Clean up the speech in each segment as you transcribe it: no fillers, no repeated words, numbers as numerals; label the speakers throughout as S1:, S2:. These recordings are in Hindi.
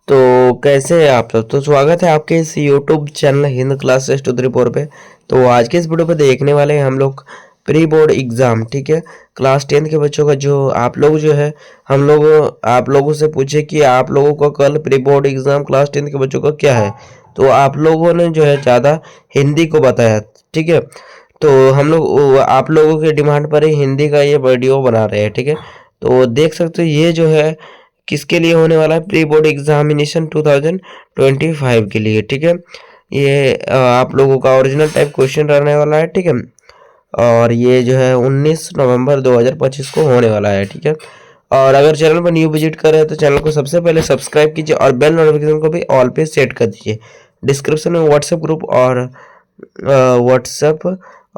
S1: तो कैसे हैं आप सब। तो स्वागत है आपके इस यूट्यूब चैनल हिंद क्लासेस 234 पे। तो आज के इस वीडियो पे देखने वाले हैं हम लोग प्री बोर्ड एग्ज़ाम। ठीक है, क्लास 10 के बच्चों का जो आप लोग जो है हम लोग आप लोगों से पूछे कि आप लोगों का कल प्री बोर्ड एग्ज़ाम क्लास 10 के बच्चों का क्या है। तो आप लोगों ने जो है ज़्यादा हिंदी को बताया। ठीक है, तो हम लोग आप लोगों के डिमांड पर ही हिंदी का ये वीडियो बना रहे हैं। ठीक है, तो देख सकते हो ये जो है किसके लिए होने वाला है, प्री बोर्ड एग्जामिनेशन 2025 के लिए। ठीक है, ये आप लोगों का ओरिजिनल टाइप क्वेश्चन रहने वाला है। ठीक है, और ये जो है 19 नवंबर 2025 को होने वाला है। ठीक है, और अगर चैनल पर न्यू विजिट कर रहे हैं तो चैनल को सबसे पहले सब्सक्राइब कीजिए और बेल नोटिफिकेशन को भी ऑल पे सेट कर दीजिए। डिस्क्रिप्शन में व्हाट्सएप ग्रुप और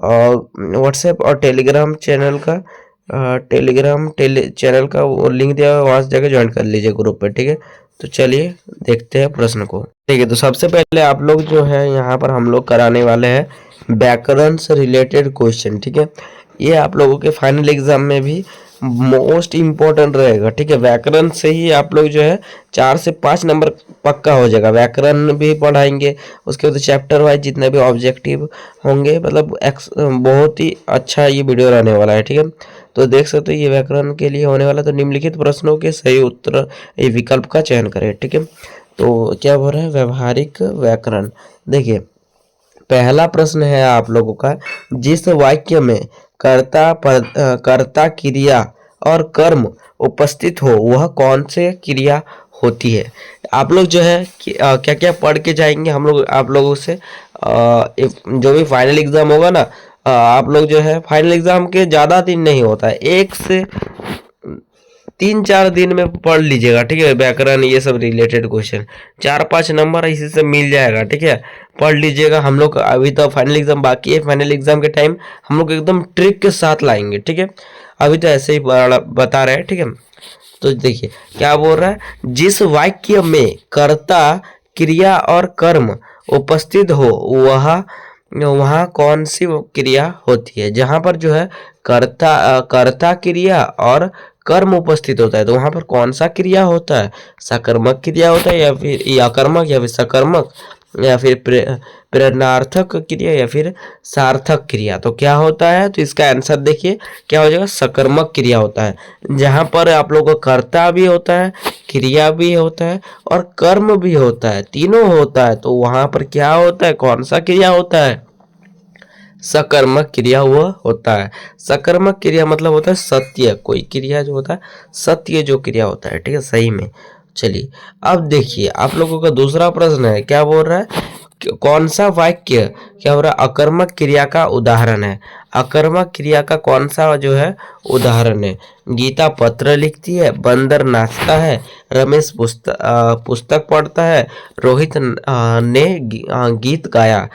S1: व्हाट्सएप और टेलीग्राम चैनल का चैनल का वो लिंक दिया हुआ है, वहाँ से जाकर ज्वाइन कर लीजिए ग्रुप पे। ठीक है, तो चलिए देखते हैं प्रश्न को। ठीक है, तो सबसे पहले आप लोग जो है यहाँ पर हम लोग कराने वाले हैं व्याकरण से रिलेटेड क्वेश्चन। ठीक है, ये आप लोगों के फाइनल एग्जाम में भी मोस्ट इम्पोर्टेंट रहेगा। ठीक है, व्याकरण से ही आप लोग जो है 4 से 5 नंबर पक्का हो जाएगा। व्याकरण भी पढ़ाएंगे, उसके बाद चैप्टर वाइज जितने भी ऑब्जेक्टिव होंगे, मतलब बहुत ही अच्छा ये वीडियो रहने वाला है। ठीक है, तो देख सकते हो ये व्याकरण के लिए होने वाला। तो निम्नलिखित प्रश्नों के सही उत्तर ये विकल्प का चयन करें। ठीक है, तो क्या बोल रहे हैं, व्यवहारिक व्याकरण। देखिए पहला प्रश्न है आप लोगों का, जिस वाक्य में कर्ता क्रिया और कर्म उपस्थित हो वह कौन से क्रिया होती है। आप लोग जो है क्या क्या पढ़ के जाएंगे हम लोग आप लोगों से। जो भी फाइनल एग्जाम होगा ना, आप लोग जो है फाइनल एग्जाम के ज़्यादा दिन नहीं होता है, 1 से 3-4 दिन में पढ़ लीजिएगा। ठीक है, व्याकरण ये सब रिलेटेड क्वेश्चन 4-5 नंबर इसी से मिल जाएगा। ठीक है, पढ़ लीजिएगा। हम लोग अभी तो फाइनल एग्जाम बाकी है, फाइनल एग्जाम के टाइम हम लोग एकदम ट्रिक के साथ लाएंगे। ठीक है, अभी तो ऐसे ही बता रहे हैं। ठीक है, तो देखिए क्या बोल रहा है, जिस वाक्य में कर्ता क्रिया और कर्म उपस्थित हो वह वहाँ कौन सी क्रिया होती है। जहाँ पर जो है कर्ता क्रिया और कर्म उपस्थित होता है तो वहाँ पर कौन सा क्रिया होता है, सकर्मक क्रिया होता है या फिर अकर्मक या फिर सकर्मक या फिर प्रेरणार्थक क्रिया या फिर सार्थक क्रिया। तो क्या होता है, तो इसका आंसर देखिए क्या हो जाएगा, सकर्मक क्रिया होता है। जहाँ पर आप लोगों का कर्ता भी होता है, क्रिया भी होता है और कर्म भी होता है, तीनों होता है, तो वहाँ पर क्या होता है, कौन सा क्रिया होता है, सकर्मक क्रिया वह होता है। सकर्मक क्रिया मतलब होता है सत्य, कोई क्रिया जो होता है सत्य जो क्रिया होता है। ठीक है, सही में। चलिए अब देखिए आप लोगों का दूसरा प्रश्न है, क्या बोल रहा है, कौन सा वाक्य क्या हो रहा है अकर्मक क्रिया का उदाहरण है। अकर्मक क्रिया का कौन सा जो है उदाहरण है। गीता पत्र लिखती है, बंदर नाचता है, रमेश पुस्तक पढ़ता है, रोहित ने गीत गाया।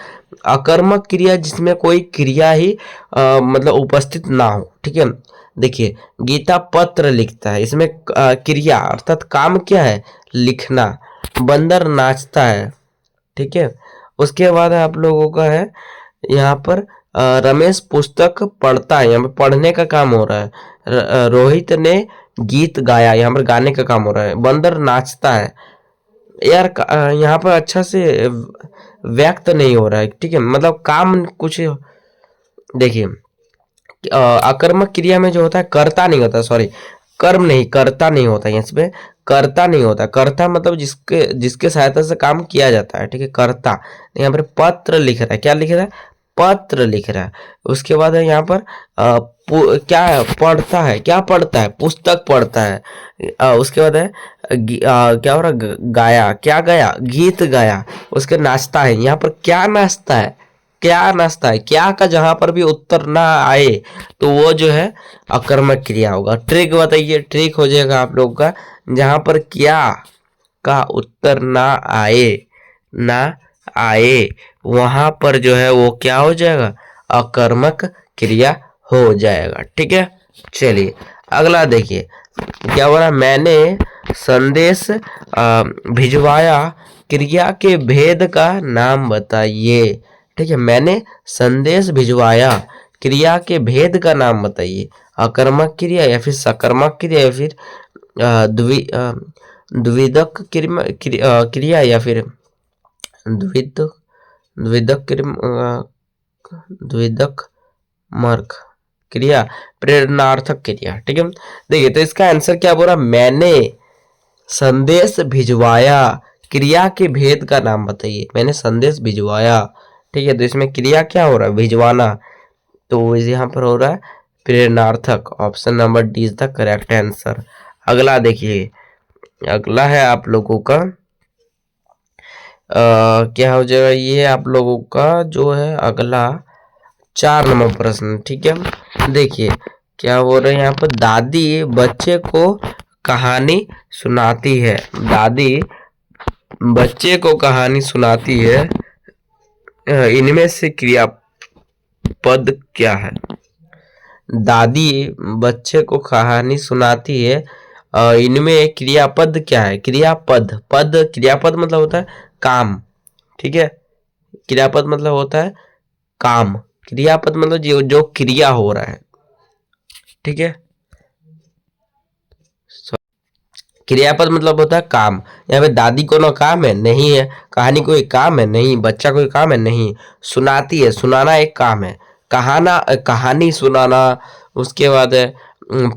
S1: अकर्मक क्रिया जिसमें कोई क्रिया ही मतलब उपस्थित ना हो। ठीक है, देखिए गीता पत्र लिखता है, इसमें क्रिया अर्थात काम क्या है, लिखना। बंदर नाचता है। ठीक है, उसके बाद आप लोगों का है यहाँ पर रमेश पुस्तक पढ़ता है, यहाँ पर पढ़ने का काम हो रहा है। रोहित ने गीत गाया, यहाँ पर गाने का काम हो रहा है। बंदर नाचता है, यार यहाँ पर अच्छा से व्यक्त नहीं हो रहा है। ठीक है, मतलब काम कुछ देखिए अकर्मक क्रिया में जो होता है कर्ता नहीं होता, सॉरी कर्म नहीं, कर्ता नहीं होता है इसमें, कर्ता नहीं होता। कर्ता मतलब जिसके जिसके सहायता से काम किया जाता है। ठीक है, कर्ता। यहाँ पर पत्र लिख रहा है, क्या लिख रहा है, पत्र लिख रहा है। उसके बाद है यहाँ पर क्या है? पढ़ता है, क्या पढ़ता है, पुस्तक पढ़ता है। उसके बाद है क्या हो रहा, गाया, क्या गाया, गीत गाया। उसके नाचता है, यहाँ पर क्या नाचता है, क्या नाचता है, क्या का जहां पर भी उत्तर ना आए तो वो जो है अकर्मक क्रिया होगा। ट्रिक बताइए, ट्रिक हो जाएगा आप लोग का, जहां पर क्या का उत्तर ना आए वहां पर जो है वो क्या हो जाएगा, अकर्मक क्रिया हो जाएगा। ठीक है, चलिए अगला देखिए क्या बोला, मैंने संदेश भिजवाया, क्रिया के भेद का नाम बताइए। ठीक है, मैंने संदेश भिजवाया, क्रिया के भेद का नाम बताइए। अकर्मक क्रिया या फिर सकर्मक क्रिया या फिर द्विदक क्रिया या फिर द्विदक द्विदक मर्क क्रिया, प्रेरणार्थक क्रिया। ठीक है, देखिए तो इसका आंसर क्या बोला, मैंने संदेश भिजवाया। क्रिया के भेद का नाम बताइए। मैंने संदेश भिजवाया। ठीक है, तो इसमें क्रिया क्या हो रहा है, भिजवाना, तो यहाँ पर हो रहा है प्रेरणार्थक। Option number D is the correct answer. अगला देखिए, अगला है आप लोगों का क्या हो जाएगा, ये आप लोगों का जो है अगला 4 नंबर प्रश्न। ठीक है, देखिए क्या बोल रहे हैं यहाँ पर, दादी बच्चे को कहानी सुनाती है। दादी बच्चे को कहानी सुनाती है, इनमें से क्रियापद क्या है। दादी बच्चे को कहानी सुनाती है, इनमें क्रियापद क्या है। क्रियापद, पद क्रियापद मतलब होता है काम। ठीक है, क्रियापद मतलब होता है काम। क्रियापद मतलब जो क्रिया हो रहा है। ठीक है, क्रियापद मतलब होता है काम। यहाँ पे दादी को ना काम है, नहीं है। कहानी कोई काम है, नहीं। बच्चा कोई काम है, नहीं। सुनाती है, सुनाना एक काम है। कहानी सुनाना। उसके बाद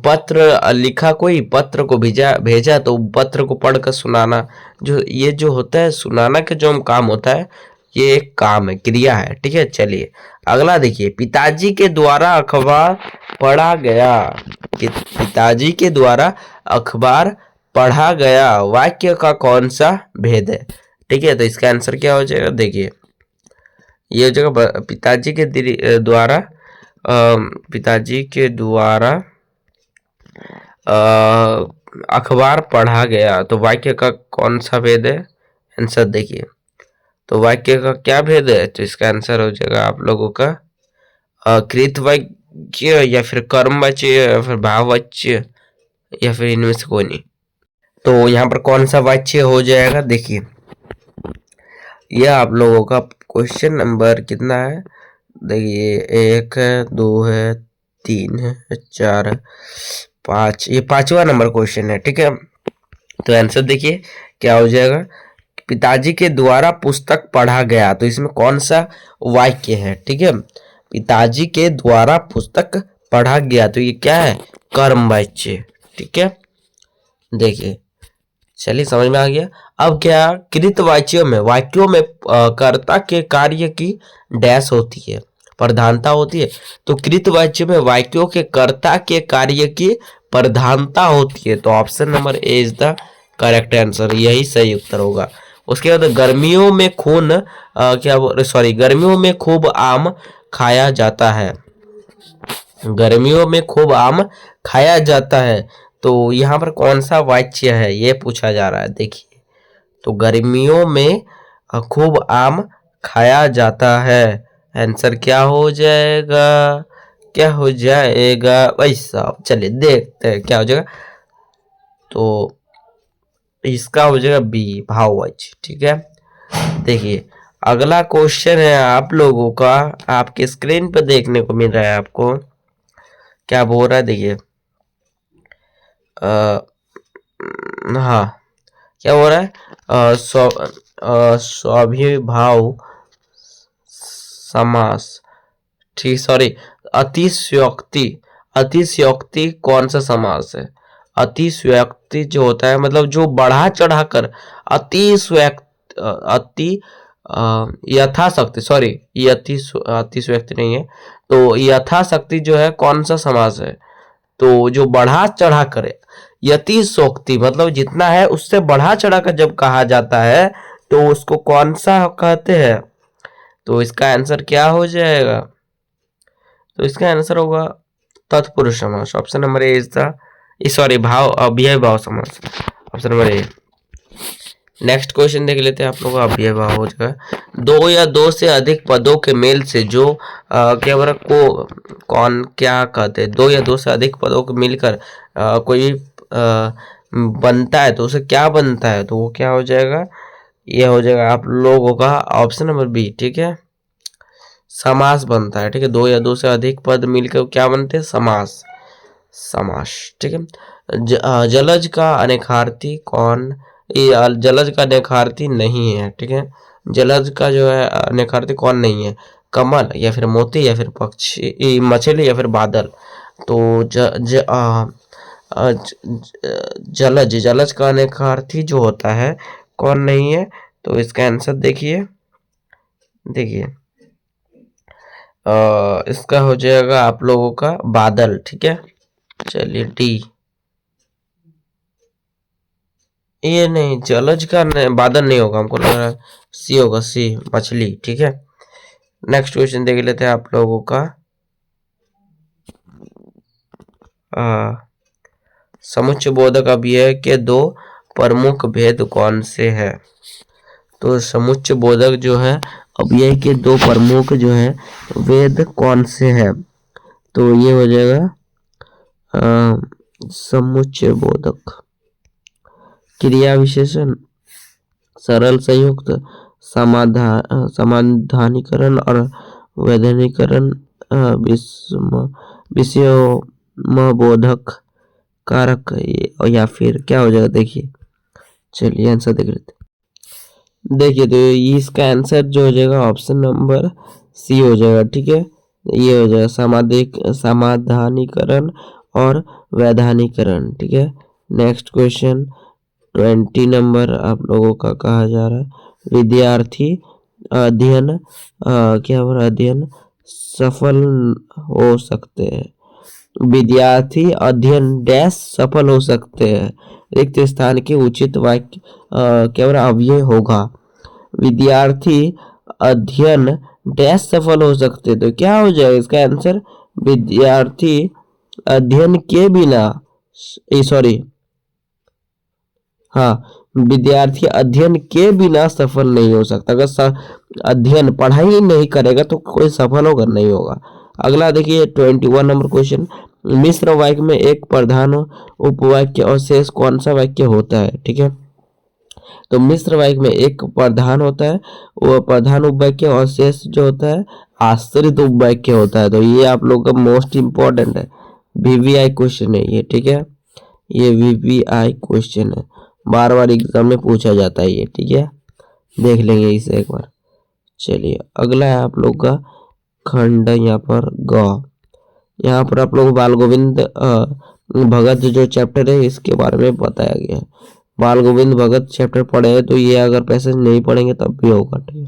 S1: पत्र लिखा, कोई पत्र को भेजा तो पत्र को पढ़कर सुनाना। ये जो होता है सुनाना का जो काम होता है, ये एक काम है, क्रिया है। ठीक है, चलिए अगला देखिए, पिताजी के द्वारा अखबार पढ़ा गया। पिताजी के द्वारा अखबार पढ़ा गया वाक्य का कौन सा भेद है। ठीक है, तो इसका आंसर क्या हो जाएगा, देखिए ये हो जाएगा पिताजी के द्वारा पिताजी के द्वारा अखबार पढ़ा गया, तो वाक्य का कौन सा भेद है। आंसर देखिए, तो वाक्य का क्या भेद है, तो इसका आंसर हो जाएगा आप लोगों का कृत वाक्य या फिर कर्म वाच्य या फिर भाव वाच्य या फिर इनमें से कोई नहीं। तो यहाँ पर कौन सा वाच्य हो जाएगा, देखिए यह आप लोगों का क्वेश्चन नंबर कितना है, देखिए 1 है, 2 है, 3 है, 4 है, 5, ये 5वां नंबर क्वेश्चन है। ठीक है, तो आंसर देखिए क्या हो जाएगा, पिताजी के द्वारा पुस्तक पढ़ा गया, तो इसमें कौन सा वाक्य है। ठीक है, पिताजी के द्वारा पुस्तक पढ़ा गया, तो ये क्या है, कर्म वाच्य। ठीक है, देखिए चलिए समझ में आ गया। अब क्या, कृतवाच्यों में वाक्यों में कर्ता के कार्य की डैश होती है, प्रधानता होती है। तो कृतवाच्य में वाक्यों के कर्ता के कार्य की प्रधानता होती है, तो option number A is the correct answer, यही सही उत्तर होगा। उसके बाद गर्मियों में गर्मियों में खूब आम खाया जाता है। गर्मियों में खूब आम खाया जाता है, तो यहाँ पर कौन सा वाच्य है, ये पूछा जा रहा है। देखिए, तो गर्मियों में खूब आम खाया जाता है, आंसर क्या हो जाएगा, क्या हो जाएगा वैसा, चलिए देखते हैं क्या हो जाएगा। तो इसका हो जाएगा बी, भाववाच्य। ठीक है, देखिए अगला क्वेश्चन है आप लोगों का, आपके स्क्रीन पर देखने को मिल रहा है। आपको क्या बोल रहा है, देखिए हाँ क्या हो रहा है, स्वाभिभाव समास। ठीक, सॉरी, अतिशयोक्ति। अतिशयोक्ति कौन सा समास है। अतिशयोक्ति जो होता है मतलब जो बढ़ा चढ़ाकर, अति यथाशक्ति, सॉरी ये अतिशयोक्ति नहीं है, तो यथाशक्ति जो है कौन सा समास है, तो जो बढ़ा चढ़ा कर, यतिशोक्ति मतलब जितना है उससे बढ़ा चढ़ा कर जब कहा जाता है तो उसको कौन सा कहते हैं। तो इसका आंसर क्या हो जाएगा, तो इसका आंसर होगा तत्पुरुष समास। Option number A is the, sorry भाव अव्यय भाव समास, option number A. Next question देख लेते हैं आप लोगों का, अव्यय भाव हो जाएगा। 2 या 2 से अधिक पदों के मेल से जो क्या बोला को कौन क्या कहते हैं, 2 या 2 से अधिक पदों को मिलकर कोई बनता है, तो उसे क्या बनता है, तो वो क्या हो जाएगा, ये हो जाएगा आप लोगों का ऑप्शन नंबर बी। ठीक है, समास बनता है। ठीक है, 2 या 2 से अधिक पद मिलकर क्या बनते हैं, समास। समास, ठीक है। जलज का अनेकार्थी कौन, ये जलज का अनेकार्थी नहीं है, ठीक है। जलज का जो है अनेकार्थी कौन नहीं है, कमल या फिर मोती या फिर पक्षी, मछली या फिर बादल। तो जलज, जलज का अनेकार्थी जो होता है कौन नहीं है, तो इसका आंसर देखिए, देखिए इसका हो जाएगा आप लोगों का बादल, ठीक है। चलिए डी, ये नहीं, जलज का बादल नहीं होगा, हमको लग रहा है सी होगा, सी मछली, ठीक है। नेक्स्ट क्वेश्चन देख लेते हैं आप लोगों का। समुच्चय बोधक अव्यय के दो प्रमुख भेद कौन से है। तो समुच्चय बोधक जो है अव्यय के दो प्रमुख जो है वेद कौन से है, तो ये हो जाएगा समुच्चय बोधक, क्रिया विशेषण, सरल संयुक्त, समाधानीकरण और वैधानिकरण, विषयोमबोधक कारक, या फिर क्या हो जाएगा देखिए। चलिए आंसर देख लेते हैं। देखिए तो इसका आंसर जो हो जाएगा ऑप्शन नंबर सी हो जाएगा, ठीक है। ये हो जाएगा समाधानीकरण और वैधानिकरण, ठीक है। नेक्स्ट क्वेश्चन 20 नंबर आप लोगों का कहा जा रहा है, विद्यार्थी अध्ययन क्या हो रहा है, अध्ययन सफल हो सकते हैं, विद्यार्थी अध्ययन डैश सफल हो सकते हैं, रिक्त स्थान के उचित वाक्य क्या हो रहा अव्यय होगा, विद्यार्थी अध्ययन डैश सफल हो सकते हैं, तो क्या हो जाएगा इसका आंसर, विद्यार्थी अध्ययन के बिना, सॉरी, हाँ, विद्यार्थी अध्ययन के बिना सफल नहीं हो सकता। अगर अध्ययन पढ़ाई नहीं करेगा तो कोई सफल होगा नहीं होगा। अगला देखिए 21 नंबर क्वेश्चन, मिश्र वाक्य में एक प्रधान उपवाक्य और शेष कौन सा वाक्य होता है, ठीक है। तो मिश्र वाक्य में एक प्रधान होता है, वो प्रधान उपवाक्य, और शेष जो होता है आश्रित उपवाक्य होता है। तो ये आप लोग का मोस्ट इंपॉर्टेंट है, वीवीआई क्वेश्चन है ये, ठीक है। ये वीवीआई क्वेश्चन है, बार बार एग्जाम में पूछा जाता है ये, ठीक है। देख लेंगे इसे एक बार। चलिए अगला है आप लोग का खंड, यहाँ पर ग, यहाँ पर आप लोग बाल गोविंद भगत जो चैप्टर है इसके बारे में बताया गया है। बाल गोविंद भगत चैप्टर पढ़े हैं तो ये अगर पैसेज नहीं पढ़ेंगे तब भी होगा, ठीक है।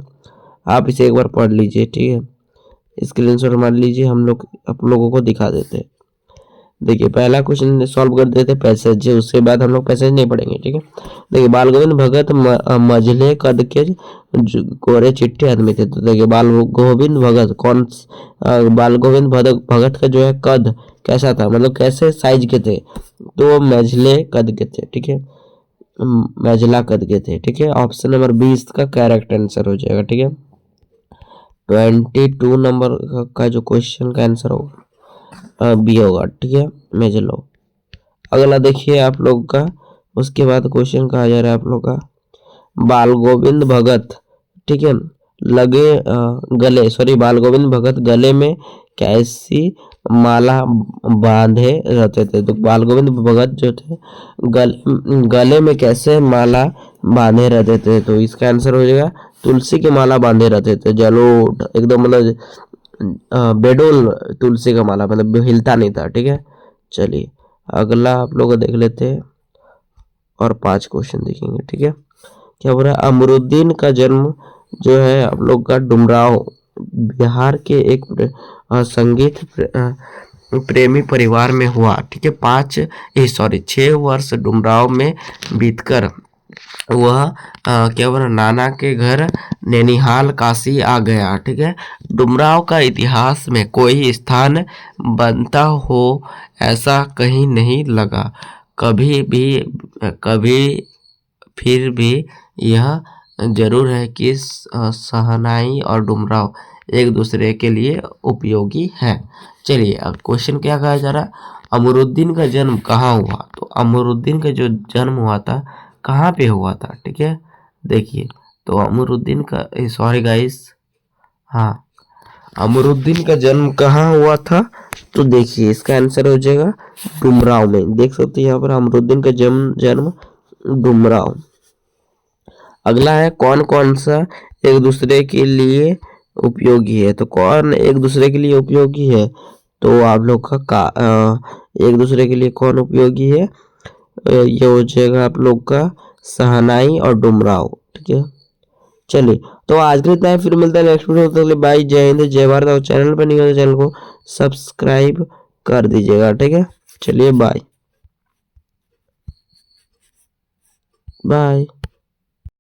S1: आप इसे एक बार पढ़ लीजिए, ठीक है। स्क्रीनशॉट मार लीजिए, हम लोग आप लोगों को दिखा देते हैं। देखिए पहला क्वेश्चन सॉल्व कर देते पैसेज, उसके बाद हम लोग पैसेज नहीं पढ़ेंगे, ठीक है। देखिए बाल गोविंद भगत मझले कद के कोरे चिट्टे आदमी थे। तो देखिए बाल गोविंद भगत बाल गोविंद भगत का जो है कद कैसा था, मतलब कैसे साइज के थे, तो मझले कद के थे, ठीक है, मझला कद के थे, ठीक है। ऑप्शन नंबर 20 का करेक्ट आंसर हो जाएगा, ठीक है। 22 नंबर का जो क्वेश्चन का आंसर होगा बी होगा, ठीक है, मेजलो। अगला देखिए आप लोग का, उसके बाद क्वेश्चन कहा जा रहा है आप लोग का बाल गोविंद भगत, ठीक है, गले, सॉरी, बाल गोविंद भगत गले में कैसी माला बांधे रहते थे। तो बाल गोविंद भगत जो थे गले में कैसे माला बांधे रहते थे, तो इसका आंसर हो जाएगा तुलसी की माला बांधे रहते थे, जलोट एकदम, मतलब बेडोल तुलसी का माला, मतलब हिलता नहीं था, ठीक है। चलिए अगला आप लोग देख लेते हैं और 5 क्वेश्चन देखेंगे, ठीक है। क्या बोल रहा है, अमरुद्दीन का जन्म जो है आप लोग का डुमराव बिहार के एक संगीत प्रेमी परिवार में हुआ, ठीक है। 6 वर्ष डुमराव में बीतकर वह क्या बोला नाना के घर नैनीहाल काशी आ गया, ठीक है। डुमराव का इतिहास में कोई स्थान बनता हो ऐसा कहीं नहीं लगा, कभी फिर भी यह जरूर है कि सहनाई और डुमराव एक दूसरे के लिए उपयोगी है। चलिए अब क्वेश्चन क्या कहा जा रहा है, अमरुद्दीन का जन्म कहाँ हुआ। तो अमरुद्दीन का जो जन्म हुआ था कहाँ पे हुआ था, ठीक है। देखिए तो अमरुद्दीन का, सॉरी गाइस, हाँ, अमरुद्दीन का जन्म कहाँ हुआ था? तो देखिए इसका आंसर हो जाएगा डुमराव में। देख सकते हैं यहाँ पर अमरुद्दीन का जन्म जन्म डुमराव। अगला है कौन कौन सा एक दूसरे के लिए उपयोगी है? तो कौन एक दूसरे के लिए उपयोगी है? तो आप लोग एक दूसरे के लिए कौन उपयोगी है? ये हो जाएगा आप लोग का सहनाई और डुमराव। ठीक है, चलिए तो आज के लिए इतना ही, फिर मिलता है नेक्स्ट वीडियो। तब तक के लिए बाय, जय हिंद, जय भारत। और चैनल पर नहीं हो तो चैनल को सब्सक्राइब कर दीजिएगा। ठीक है, चलिए बाय बाय।